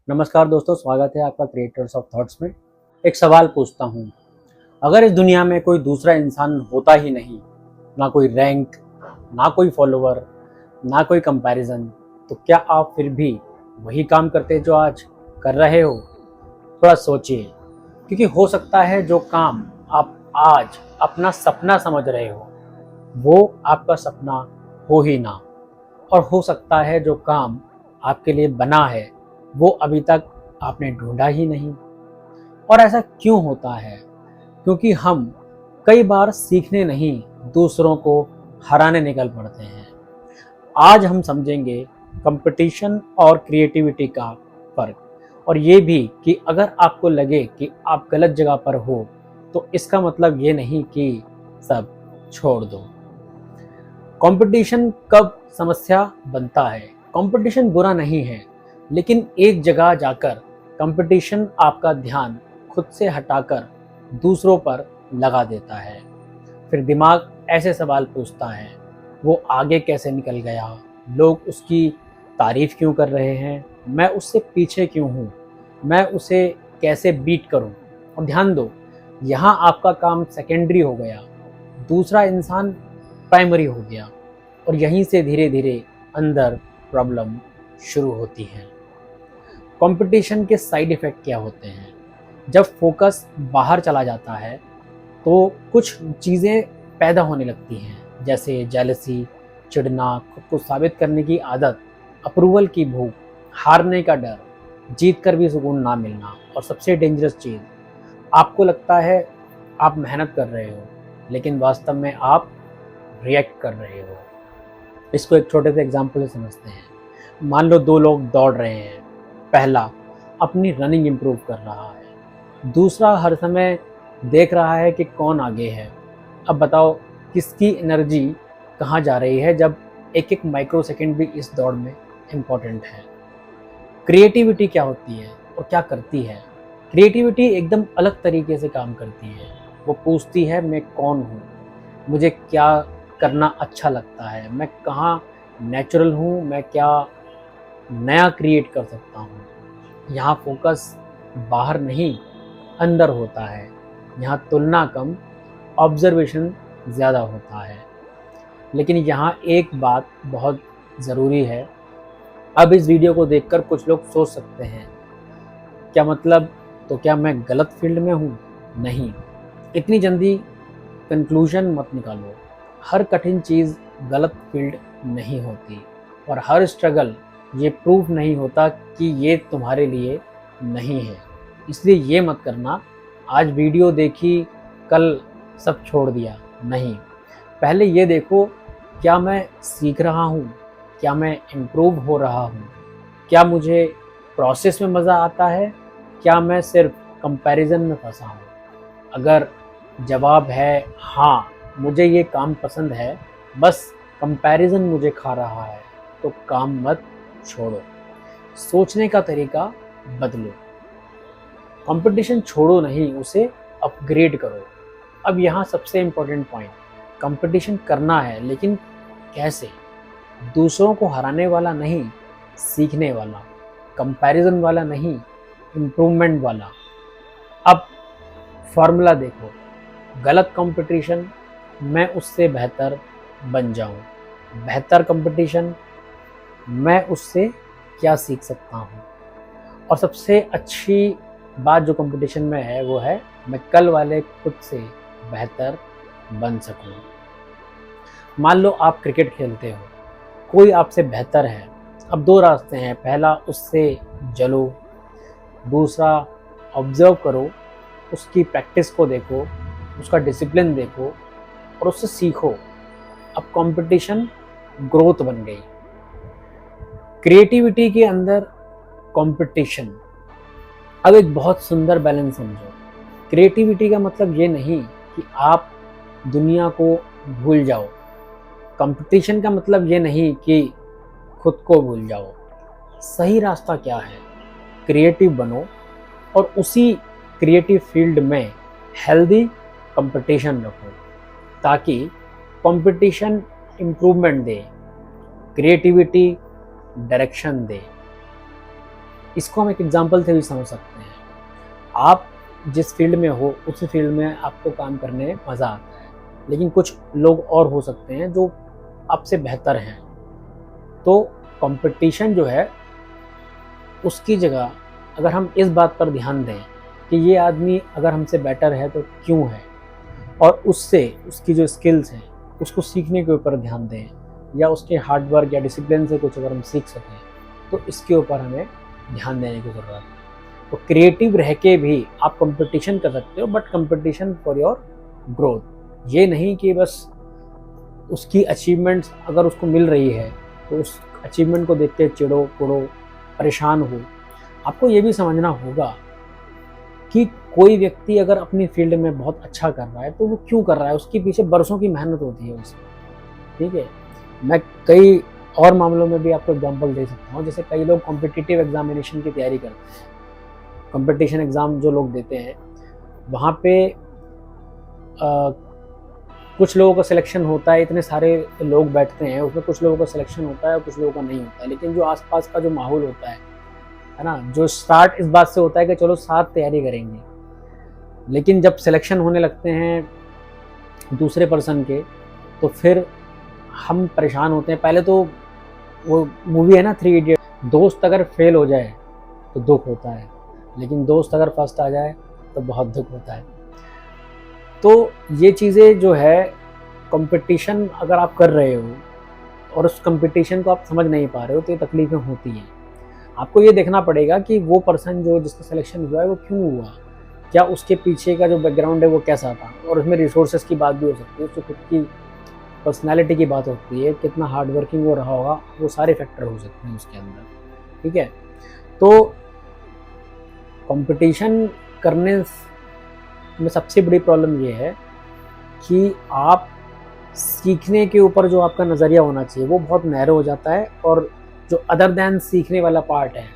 नमस्कार दोस्तों, स्वागत है आपका क्रिएटर्स ऑफ थॉट्स में। एक सवाल पूछता हूँ, अगर इस दुनिया में कोई दूसरा इंसान होता ही नहीं, ना कोई रैंक, ना कोई फॉलोवर, ना कोई कंपैरिजन, तो क्या आप फिर भी वही काम करते जो आज कर रहे हो? थोड़ा सोचिए, क्योंकि हो सकता है जो काम आप आज अपना सपना समझ रहे हो वो आपका सपना हो ही ना, और हो सकता है जो काम आपके लिए बना है वो अभी तक आपने ढूंढा ही नहीं। और ऐसा क्यों होता है? क्योंकि हम कई बार सीखने नहीं, दूसरों को हराने निकल पड़ते हैं। आज हम समझेंगे कंपटीशन और क्रिएटिविटी का फर्क, और ये भी कि अगर आपको लगे कि आप गलत जगह पर हो तो इसका मतलब ये नहीं कि सब छोड़ दो। कंपटीशन कब समस्या बनता है? कंपटीशन बुरा नहीं है, लेकिन एक जगह जाकर कंपटीशन आपका ध्यान खुद से हटाकर दूसरों पर लगा देता है। फिर दिमाग ऐसे सवाल पूछता है, वो आगे कैसे निकल गया? लोग उसकी तारीफ क्यों कर रहे हैं? मैं उससे पीछे क्यों हूँ? मैं उसे कैसे बीट करूँ? और ध्यान दो, यहाँ आपका काम सेकेंडरी हो गया, दूसरा इंसान प्राइमरी हो गया, और यहीं से धीरे धीरे अंदर प्रॉब्लम शुरू होती है। कंपटीशन के साइड इफ़ेक्ट क्या होते हैं? जब फोकस बाहर चला जाता है तो कुछ चीज़ें पैदा होने लगती हैं, जैसे जेलसी, चिढ़ना, खुद को साबित करने की आदत, अप्रूवल की भूख, हारने का डर, जीत कर भी सुकून ना मिलना, और सबसे डेंजरस चीज़, आपको लगता है आप मेहनत कर रहे हो, लेकिन वास्तव में आप रिएक्ट कर रहे हो। इसको एक छोटे से एग्जाम्पल से समझते हैं। मान लो दो लोग दौड़ रहे हैं। पहला अपनी रनिंग इम्प्रूव कर रहा है, दूसरा हर समय देख रहा है कि कौन आगे है। अब बताओ किसकी एनर्जी कहाँ जा रही है, जब एक एक माइक्रो सेकेंड भी इस दौड़ में इम्पोर्टेंट है। क्रिएटिविटी क्या होती है और क्या करती है? क्रिएटिविटी एकदम अलग तरीके से काम करती है। वो पूछती है मैं कौन हूँ, मुझे क्या करना अच्छा लगता है, मैं कहाँ नेचुरल हूँ, मैं क्या नया क्रिएट कर सकता हूँ। यहाँ फोकस बाहर नहीं, अंदर होता है। यहाँ तुलना कम, ऑब्जर्वेशन ज़्यादा होता है। लेकिन यहाँ एक बात बहुत ज़रूरी है। अब इस वीडियो को देखकर कुछ लोग सोच सकते हैं, क्या मतलब, तो क्या मैं गलत फील्ड में हूँ? नहीं, इतनी जल्दी कंक्लूजन मत निकालो। हर कठिन चीज़ गलत फील्ड नहीं होती, और हर स्ट्रगल ये प्रूफ नहीं होता कि ये तुम्हारे लिए नहीं है। इसलिए ये मत करना, आज वीडियो देखी कल सब छोड़ दिया, नहीं। पहले ये देखो, क्या मैं सीख रहा हूँ? क्या मैं इम्प्रूव हो रहा हूँ? क्या मुझे प्रोसेस में मज़ा आता है? क्या मैं सिर्फ कंपैरिजन में फंसा हूँ? अगर जवाब है हाँ, मुझे ये काम पसंद है, बस कंपैरिजन मुझे खा रहा है, तो काम मत छोड़ो, सोचने का तरीका बदलो। कंपटीशन छोड़ो नहीं, उसे अपग्रेड करो। अब यहाँ सबसे इम्पोर्टेंट पॉइंट, कंपटीशन करना है, लेकिन कैसे? दूसरों को हराने वाला नहीं, सीखने वाला। कंपैरिजन वाला नहीं, इम्प्रूवमेंट वाला। अब फॉर्मूला देखो, गलत कंपटीशन, मैं उससे बेहतर बन जाऊं। बेहतर कंपटीशन, मैं उससे क्या सीख सकता हूं। और सबसे अच्छी बात जो कंपटीशन में है वो है, मैं कल वाले खुद से बेहतर बन सकूं। मान लो आप क्रिकेट खेलते हो, कोई आपसे बेहतर है। अब दो रास्ते हैं, पहला उससे जलो, दूसरा ऑब्जर्व करो, उसकी प्रैक्टिस को देखो, उसका डिसिप्लिन देखो और उससे सीखो। अब कंपटीशन ग्रोथ बन गई। क्रिएटिविटी के अंदर कंपटीशन। अब एक बहुत सुंदर बैलेंस समझो। क्रिएटिविटी का मतलब ये नहीं कि आप दुनिया को भूल जाओ। कंपटीशन का मतलब ये नहीं कि खुद को भूल जाओ। सही रास्ता क्या है? क्रिएटिव बनो, और उसी क्रिएटिव फील्ड में हेल्दी कंपटीशन रखो, ताकि कंपटीशन इम्प्रूवमेंट दे, क्रिएटिविटी डायरेक्शन दे। इसको हम एक एग्जांपल से भी समझ सकते हैं। आप जिस फील्ड में हो उसी फील्ड में आपको काम करने में मज़ा आता है, लेकिन कुछ लोग और हो सकते हैं जो आपसे बेहतर हैं। तो कंपटीशन जो है उसकी जगह अगर हम इस बात पर ध्यान दें कि ये आदमी अगर हमसे बेटर है तो क्यों है, और उससे उसकी जो स्किल्स हैं उसको सीखने के ऊपर ध्यान दें, या उसके हार्ड वर्क या डिसिप्लिन से कुछ अगर हम सीख सकें, तो इसके ऊपर हमें ध्यान देने की ज़रूरत है। तो क्रिएटिव रह के भी आप कंपटीशन कर सकते हो, but competition for your growth. ये नहीं कि बस उसकी अचीवमेंट्स अगर उसको मिल रही है तो उस अचीवमेंट को देख के चिढ़ो कुड़ो परेशान हो। आपको ये भी समझना होगा कि कोई व्यक्ति अगर अपनी फील्ड में बहुत अच्छा कर रहा है तो वो क्यों कर रहा है, उसके पीछे बरसों की मेहनत होती है उसमें। ठीक है, मैं कई और मामलों में भी आपको एग्जांपल दे सकता हूँ। जैसे कई लोग कॉम्पिटिटिव एग्जामिनेशन की तैयारी करते हैं, कंपटीशन एग्ज़ाम जो लोग देते हैं वहाँ पे कुछ लोगों का सिलेक्शन होता है, इतने सारे लोग बैठते हैं उसमें, कुछ लोगों का सिलेक्शन होता है और कुछ लोगों का नहीं होता है। लेकिन जो आसपास का जो माहौल होता है ना, जो स्टार्ट इस बात से होता है कि चलो साथ तैयारी करेंगे, लेकिन जब सिलेक्शन होने लगते हैं दूसरे पर्सन के तो फिर हम परेशान होते हैं। पहले तो वो मूवी है ना 3 इडियट, दोस्त अगर फेल हो जाए तो दुख होता है, लेकिन दोस्त अगर फर्स्ट आ जाए तो बहुत दुख होता है। तो ये चीज़ें जो है, कंपटीशन अगर आप कर रहे हो और उस कंपटीशन को आप समझ नहीं पा रहे हो तो ये तकलीफ़ें होती हैं। आपको ये देखना पड़ेगा कि वो पर्सन जो जिसका सिलेक्शन हुआ है वो क्यों हुआ, क्या उसके पीछे का जो बैकग्राउंड है वो कैसा था, और उसमें रिसोर्सेज की बात भी हो सकती है, उसकी खुद की पर्सनैलिटी की बात होती है, कितना हार्ड वर्किंग वो रहा होगा, वो सारे फैक्टर हो सकते हैं उसके अंदर। ठीक है, तो कंपटीशन करने में सबसे बड़ी प्रॉब्लम ये है कि आप सीखने के ऊपर जो आपका नज़रिया होना चाहिए वो बहुत नैरो हो जाता है, और जो अदर दैन सीखने वाला पार्ट है,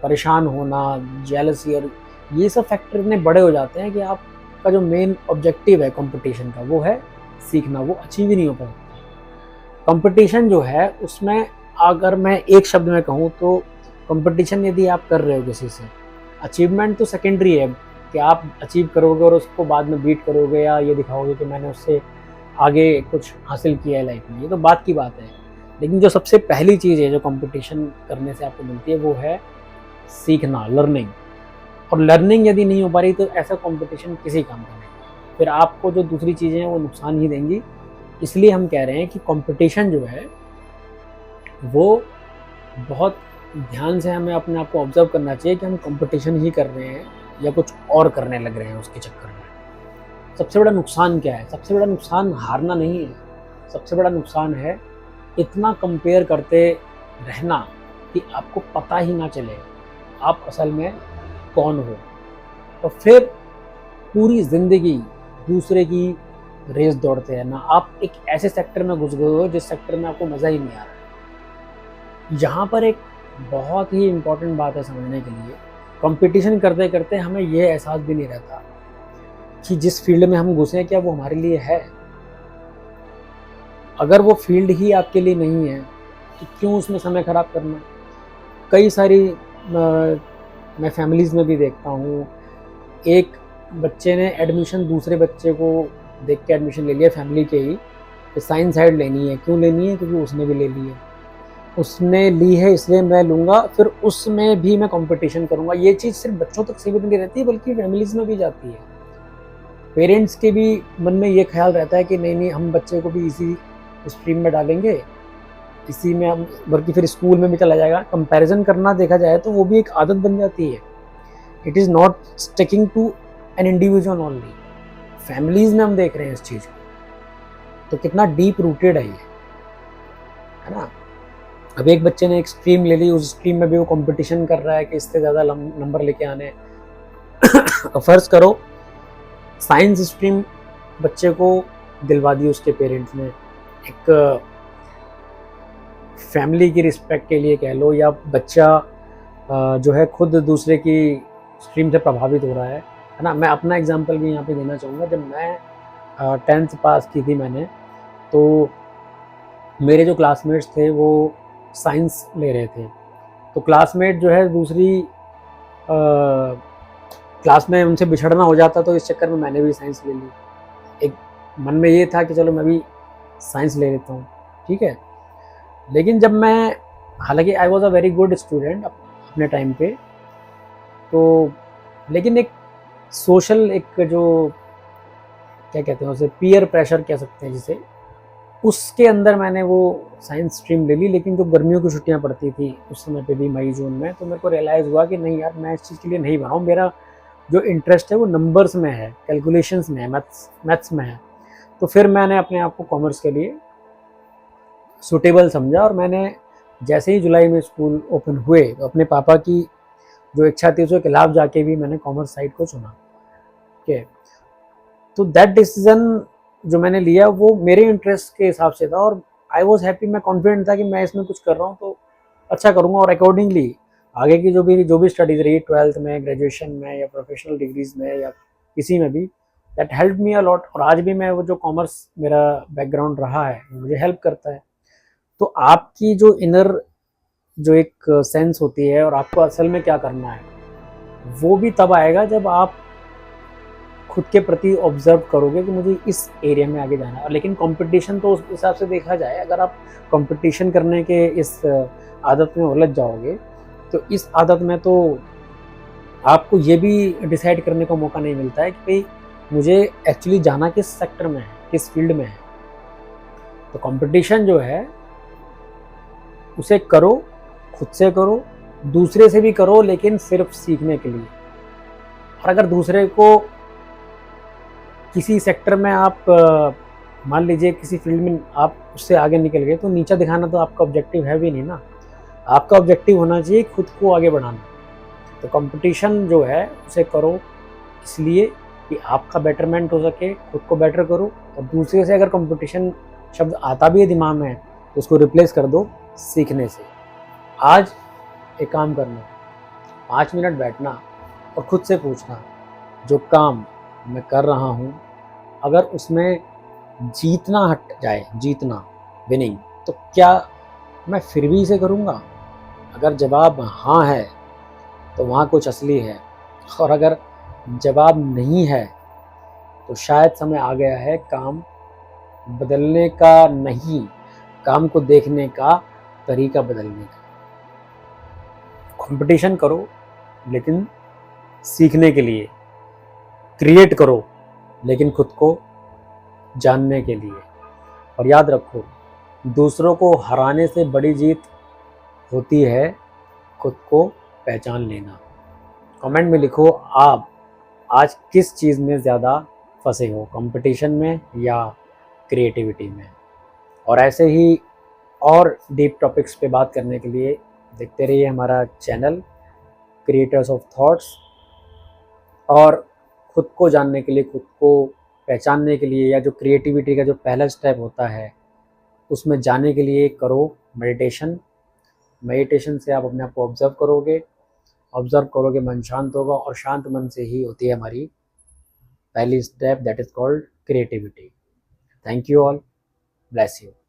परेशान होना, जेलसी और ये सब फैक्टर इतने बड़े हो जाते हैं कि आपका जो मेन ऑब्जेक्टिव है कंपटीशन का वो है सीखना, वो अचीव ही नहीं हो पाता। कंपटीशन जो है उसमें अगर मैं एक शब्द में कहूँ तो कंपटीशन यदि आप कर रहे हो किसी से, अचीवमेंट तो सेकेंडरी है कि आप अचीव करोगे और उसको बाद में बीट करोगे या ये दिखाओगे कि मैंने उससे आगे कुछ हासिल किया है लाइफ में, ये तो बात की बात है। लेकिन जो सबसे पहली चीज़ है जो कंपटीशन करने से आपको मिलती है वो है सीखना, लर्निंग। और लर्निंग यदि नहीं हो पा रही तो ऐसा कंपटीशन किसी काम का नहीं, फिर आपको जो दूसरी चीज़ें हैं वो नुकसान ही देंगी। इसलिए हम कह रहे हैं कि कंपटीशन जो है वो बहुत ध्यान से हमें अपने आप को ऑब्जर्व करना चाहिए कि हम कंपटीशन ही कर रहे हैं या कुछ और करने लग रहे हैं उसके चक्कर में। सबसे बड़ा नुकसान क्या है? सबसे बड़ा नुकसान हारना नहीं है, सबसे बड़ा नुकसान है इतना कंपेयर करते रहना कि आपको पता ही ना चले आप असल में कौन हो, और फिर पूरी ज़िंदगी दूसरे की रेस दौड़ते रहना। आप एक ऐसे सेक्टर में घुस गए हो जिस सेक्टर में आपको मज़ा ही नहीं आ रहा। यहाँ पर एक बहुत ही इम्पोर्टेंट बात है समझने के लिए, कंपटीशन करते करते हमें ये एहसास भी नहीं रहता कि जिस फील्ड में हम घुसे हैं क्या वो हमारे लिए है। अगर वो फील्ड ही आपके लिए नहीं है तो क्यों उसमें समय ख़राब करना। कई सारी मैं फैमिलीज़ में भी देखता हूँ, एक बच्चे ने एडमिशन दूसरे बच्चे को देख के एडमिशन ले लिया फैमिली के ही, कि साइंस साइड लेनी है। क्यों लेनी है? क्योंकि उसने भी ले ली है, उसने ली है इसलिए मैं लूँगा, फिर उसमें भी मैं कंपटीशन करूँगा। ये चीज़ सिर्फ बच्चों तक सीमित नहीं रहती बल्कि फैमिलीज़ में भी जाती है। पेरेंट्स के भी मन में ये ख्याल रहता है कि नहीं हम बच्चे को भी इसी स्ट्रीम में डालेंगे, इसी में हम, बल्कि फिर स्कूल में भी चला जाएगा। कंपैरिजन करना देखा जाए तो वो भी एक आदत बन जाती है। It is not sticking to an individual only, families में हम देख रहे हैं इस चीज़ को, तो कितना डीप रूटेड है ये, है ना। अब एक बच्चे ने एक स्ट्रीम ले ली, उस स्ट्रीम में भी वो कंपटीशन कर रहा है कि इससे ज़्यादा नंबर लेके आने फ़र्ज़ करो साइंस स्ट्रीम बच्चे को दिलवा दी उसके पेरेंट्स ने, एक फैमिली की रिस्पेक्ट के लिए कह लो, या बच्चा जो है खुद दूसरे की स्ट्रीम से प्रभावित हो रहा है ना। मैं अपना एग्जांपल भी यहाँ पे देना चाहूँगा। जब मैं 10th पास की थी मैंने, तो मेरे जो क्लासमेट्स थे वो साइंस ले रहे थे, तो क्लासमेट जो है दूसरी क्लास में उनसे बिछड़ना हो जाता, तो इस चक्कर में मैंने भी साइंस ले ली। एक मन में ये था कि चलो मैं भी साइंस ले लेता हूँ, ठीक है। लेकिन जब मैं, हालांकि I was a very good student अपने टाइम पे, तो लेकिन एक सोशल, एक जो क्या कहते हैं उसे, पीयर प्रेशर कह सकते हैं जिसे, उसके अंदर मैंने वो साइंस स्ट्रीम ले ली। लेकिन जो गर्मियों की छुट्टियां पड़ती थी उस समय पे भी, मई जून में, तो मेरे को रियलाइज़ हुआ कि नहीं यार, मैं इस चीज़ के लिए नहीं बना हूँ। मेरा जो इंटरेस्ट है वो नंबर्स में है, कैलकुलेशंस में है, मैथ्स में है। तो फिर मैंने अपने आप को कॉमर्स के लिए सूटेबल समझा, और मैंने जैसे ही जुलाई में स्कूल ओपन हुए, तो अपने पापा की जो इच्छा थी उसके खिलाफ जाके भी मैंने कॉमर्स साइड को चुना। ठीक है, तो दैट डिसीजन जो मैंने लिया वो मेरे इंटरेस्ट के हिसाब से था, और आई वॉज हैप्पी। मैं कॉन्फिडेंट था कि मैं इसमें कुछ कर रहा हूँ तो अच्छा करूँगा, और अकॉर्डिंगली आगे की जो भी स्टडीज़ रही, 12th में, ग्रेजुएशन में, या प्रोफेशनल डिग्रीज में, या किसी में भी, that help me a lot. और आज भी मैं वो जो कॉमर्स मेरा बैकग्राउंड रहा है मुझे हेल्प करता है। तो आपकी जो इनर जो एक सेंस होती है, और आपको असल में क्या करना है, वो भी तब आएगा जब आप खुद के प्रति ऑब्जर्व करोगे कि मुझे इस एरिया में आगे जाना है। लेकिन कंपटीशन तो उस हिसाब से देखा जाए, अगर आप कंपटीशन करने के इस आदत में उलझ जाओगे, तो इस आदत में तो आपको ये भी डिसाइड करने का मौका नहीं मिलता है कि भाई मुझे एक्चुअली जाना किस सेक्टर में है, किस फील्ड में है। तो कंपटीशन जो है उसे करो, खुद से करो, दूसरे से भी करो, लेकिन सिर्फ सीखने के लिए। और अगर दूसरे को किसी सेक्टर में आप मान लीजिए किसी फील्ड में आप उससे आगे निकल गए, तो नीचा दिखाना तो आपका ऑब्जेक्टिव है भी नहीं ना। आपका ऑब्जेक्टिव होना चाहिए खुद को आगे बढ़ाना। तो कंपटीशन जो है उसे करो इसलिए कि आपका बेटरमेंट हो सके, खुद को बेटर करो। और दूसरे से अगर कंपटीशन शब्द आता भी है दिमाग में, तो उसको रिप्लेस कर दो सीखने से। आज एक काम करना, 5 मिनट बैठना और खुद से पूछना, जो काम मैं कर रहा हूँ, अगर उसमें जीतना हट जाए, जीतना, विनिंग, तो क्या मैं फिर भी इसे करूँगा? अगर जवाब हाँ है तो वहाँ कुछ असली है, और अगर जवाब नहीं है तो शायद समय आ गया है काम बदलने का, नहीं, काम को देखने का तरीका बदलने का। कंपटीशन करो लेकिन सीखने के लिए, क्रिएट करो लेकिन खुद को जानने के लिए। और याद रखो, दूसरों को हराने से बड़ी जीत होती है खुद को पहचान लेना। कमेंट में लिखो आप आज किस चीज़ में ज़्यादा फंसे हो, कंपटीशन में या क्रिएटिविटी में। और ऐसे ही और डीप टॉपिक्स पे बात करने के लिए देखते रहिए हमारा चैनल क्रिएटर्स ऑफ थॉट्स। और खुद को जानने के लिए, खुद को पहचानने के लिए, या जो क्रिएटिविटी का जो पहला स्टेप होता है उसमें जाने के लिए करो मेडिटेशन। मेडिटेशन से आप अपने आप को ऑब्जर्व करोगे, मन शांत होगा, और शांत मन से ही होती है हमारी पहली step, that is called creativity. Thank you all, bless you.